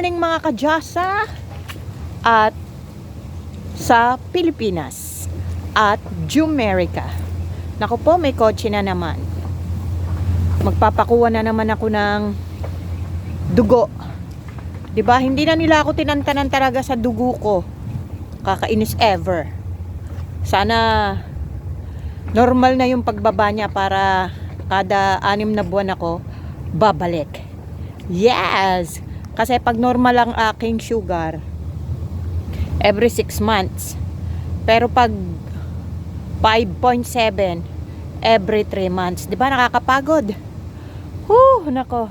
morning mga kadyasa at sa Pilipinas at Jumerica. Naku po, may kotse na naman. Magpapakuha na naman ako ng dugo. 'Di ba? Hindi na nila ako tinantanan talaga sa dugo ko. Kakainis ever. Sana normal na yung pagbaba niya para kada 6 na buwan ako babalik. Yes! Kasi pag normal ang aking sugar, every 6 months. Pero pag 5.7, every 3 months. Diba nakakapagod? Nako.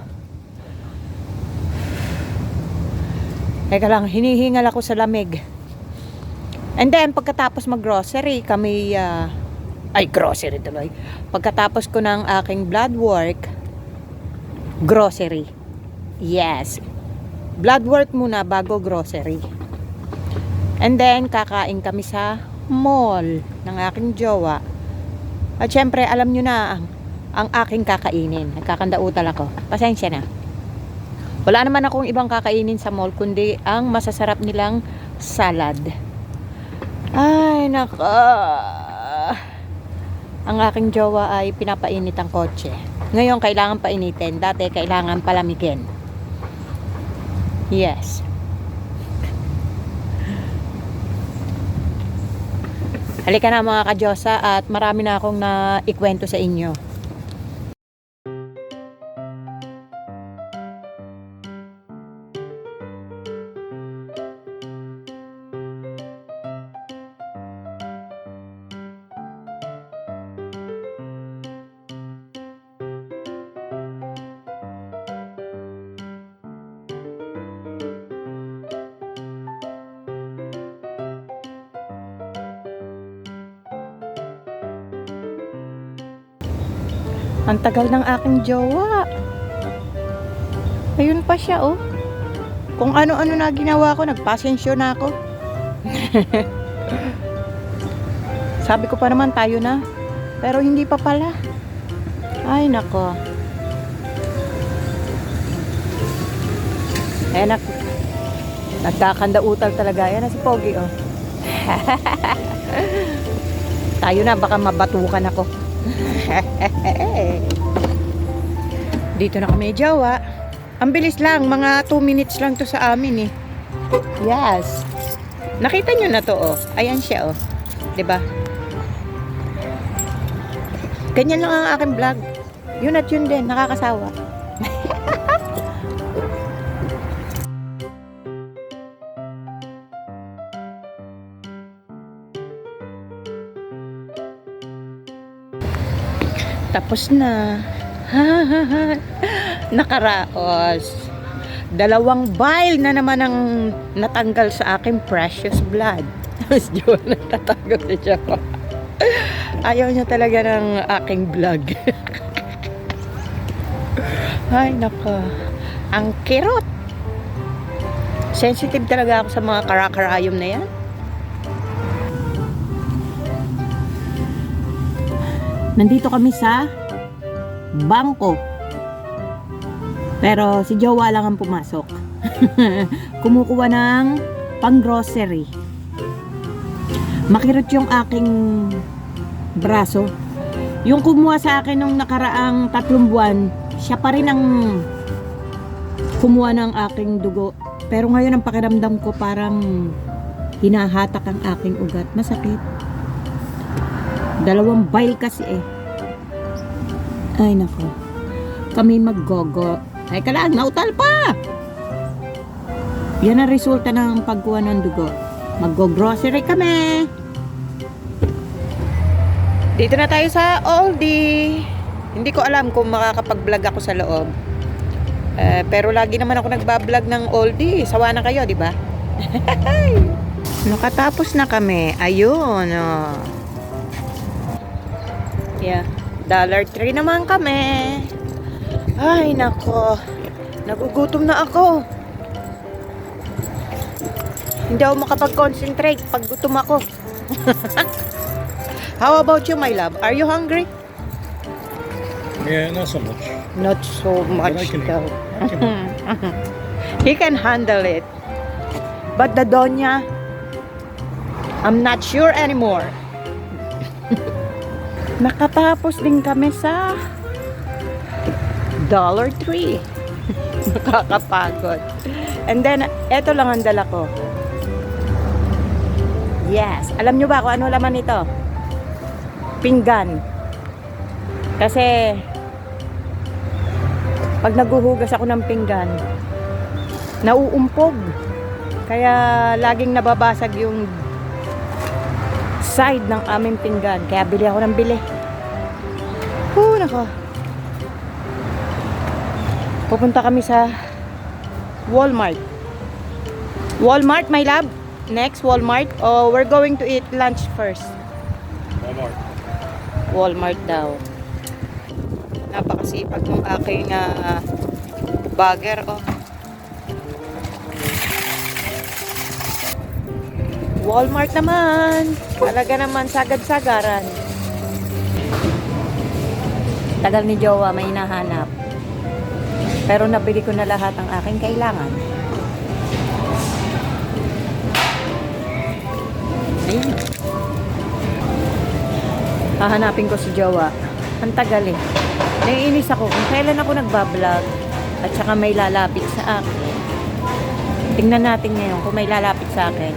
Teka lang, hinihingal ako sa lamig. And then, pagkatapos mag-grocery, kami, grocery tuloy. Pagkatapos ko ng aking blood work, grocery. Yes. Blood work muna bago grocery. And then, kakain kami sa mall ng aking jowa. At syempre, alam nyo na ang aking kakainin. Nagkakandautal ako. Pasensya na. Wala naman akong ibang kakainin sa mall, kundi ang masasarap nilang salad. Ay, nako. Ang aking jowa ay pinapainit ang kotse. Ngayon, kailangan painitin. Dati, kailangan palamigin. Yes. Halika na mga kadyosa at marami na akong naikwento sa inyo. Ang tagal ng aking jowa. Ayun pa siya, oh. Kung ano-ano na ginawa ko, nagpasensyo na ako. Sabi ko pa naman tayo na. Pero hindi pa pala. Ay, nako. Nagkakandautal talaga. Yan na si Pogi, oh. Tayo na, baka mabatukan ako. Dito na kami jowa. Ang bilis lang, mga 2 minutes lang to sa amin eh. Yes. Nakita nyo na to, oh. Ayan siya, oh. 'Di ba? Ganyan lang ang aking vlog. Yun at yun din, nakakasawa. Tapos na. Nakaraos. 2 vial na naman ang natanggal sa aking precious blood. Tapos yun, natatago na siya ko. Ayaw niya talaga ng aking vlog. Ay, nako. Ang kirot. Sensitive talaga ako sa mga karakarayom na yan. Nandito kami sa bangko. Pero si jowa lang ang pumasok. Kumukuha ng pang-grocery. Makirot yung aking braso. Yung kumuha sa akin nung nakaraang 3 buwan, siya pa rin ang kumuha ng aking dugo. Pero ngayon ang pakiramdam ko parang hinahatak ang aking ugat. Masakit. 2 vial kasi eh. Ay nako. Kami maggogo. Ay kalang, nautal pa! Yan ang resulta ng pagkuha ng dugo. Maggo-grocery kami. Dito na tayo sa Aldi. Hindi ko alam kung makakapag-vlog ako sa loob. Pero lagi naman ako nagbablog ng Aldi. Sawa na kayo, di ba? Nakatapos na kami. Ayun, oh. Yeah. Dollar Tree naman kami. Ay, nako. Nagugutom na ako. Hindi ako makapag-concentrate pag gutom ako. How about you, my love? Are you hungry? Yeah, not so much. Not so much I can eat. daw. He can handle it. But the Donya, I'm not sure anymore. Nakatapos din kami sa Dollar Tree. Nakakapagod. And then, eto lang ang dala ko. Yes. Alam nyo ba kung ano laman nito? Pinggan. Kasi, pag naguhugas ako ng pinggan, nauumpog. Kaya, laging nababasag yung side ng aming pinggan. Kaya, bili ako ng bili. Nako. Pupunta kami sa Walmart. Walmart, my love? Next, Walmart? Or we're going to eat lunch first? Walmart. Walmart daw. Napakasipag ng aking bagger, oh. Walmart naman. Talaga naman, sagad-sagaran. Tagal ni Jowa, may hinahanap. Pero nabili ko na lahat ang aking kailangan. Ayun. Hahanapin ko si Jowa. Ang tagal eh. Naiinis ako kung kailan ako nagbablog at saka may lalapit sa akin. Tingnan natin ngayon kung may lalapit sa akin.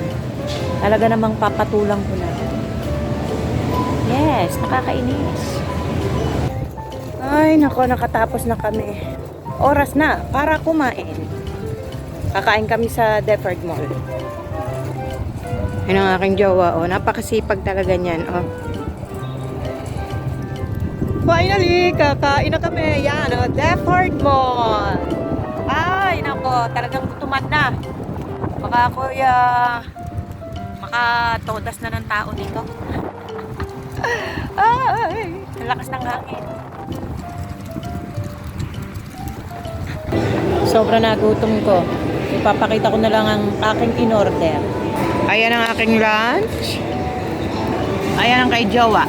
Talaga namang papatulang ko na. Yes, nakakainis. Ay, nako, nakatapos na kami. Oras na para kumain. Kakain kami sa Deptford Mall. Yun ang aking jowa, oh. Napakasipag talaga niyan, oh. Finally, kakain na kami. Yan, oh, Deptford Mall. Ay, nako, talagang gutuman na. Baka ako, makatodas na ng tao dito. Ay, ang lakas ng hangin. Sobra nagutom ko. Ipapakita ko na lang ang aking in-order. Ayan ang aking lunch. Ayan ang kay Jowa.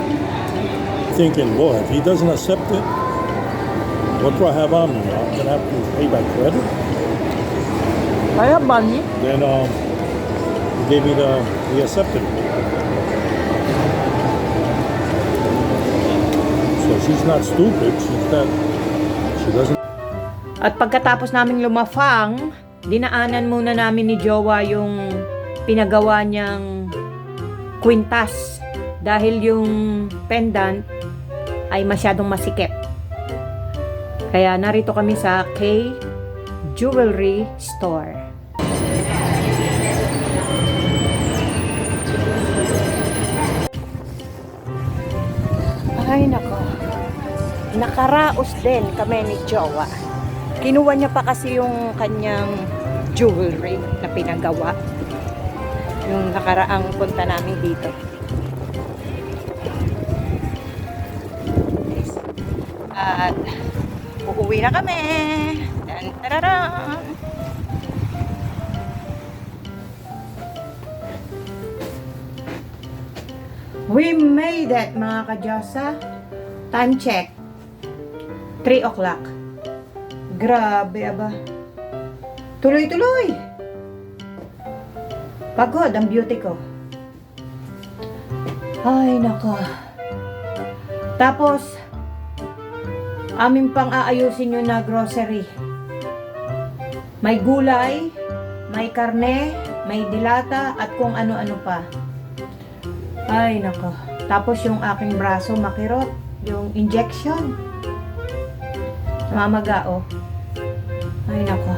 Thinking, boy, if he doesn't accept it, what do I have on me? I'm gonna have to pay by credit. Kaya money? Then he gave me he accepted it. So she's not stupid. She doesn't. At pagkatapos naming lumafang, dinaanan muna namin ni Jowa yung pinagawa niyang kwintas. Dahil yung pendant ay masyadong masikip. Kaya narito kami sa K Jewelry Store. Ay nako. Nakaraos din kami ni Jowa. Kinuha niya pa kasi yung kanyang jewelry na pinagawa. Yung nakaraang punta namin dito. At uuwi na kami. Dan, tararam. We made it, mga kadyosa. Time check. 3 o'clock. Grabe, aba. Tuloy-tuloy. Pagod ang beauty ko. Ay, nako. Tapos, amin pang aayusin yun na grocery. May gulay, may karne, may dilata, at kung ano-ano pa. Ay, nako. Tapos yung aking braso makirot, yung injection. Mamaga, oh. Ay, nako.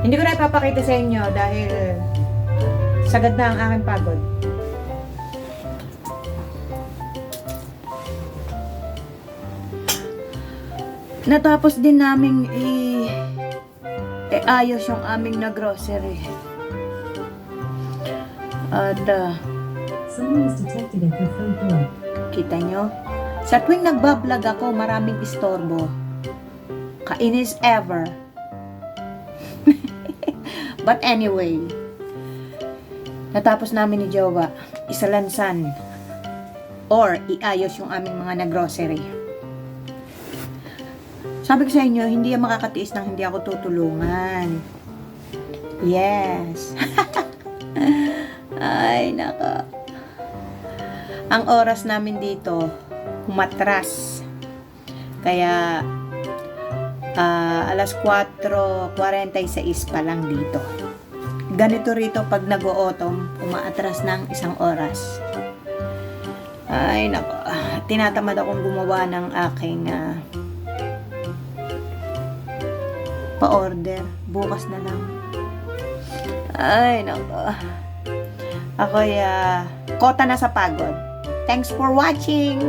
Hindi ko na ipapakita sa inyo dahil sagad na ang aking pagod. Natapos din namin ayos yung aming na grocery. At Someone is detected at your front door. kita nyo? Sa tuwing nagbablog ako, maraming istorbo. Kainis ever. But anyway, natapos namin ni Jowa isalansan or iayos yung aming mga na-grocery. Sabi ko sa inyo, hindi yan makakatiis nang hindi ako tutulungan. Yes. Ay, nako. Ang oras namin dito, humatras. Kaya, alas 4:46 pa lang dito. Ganito rito pag nag-o-autumn, umaatras ng isang oras. Ay, nako. Tinatamad akong gumawa ng aking pa-order. Bukas na lang. Ay, nako. Ako'y kota na sa pagod. Thanks for watching!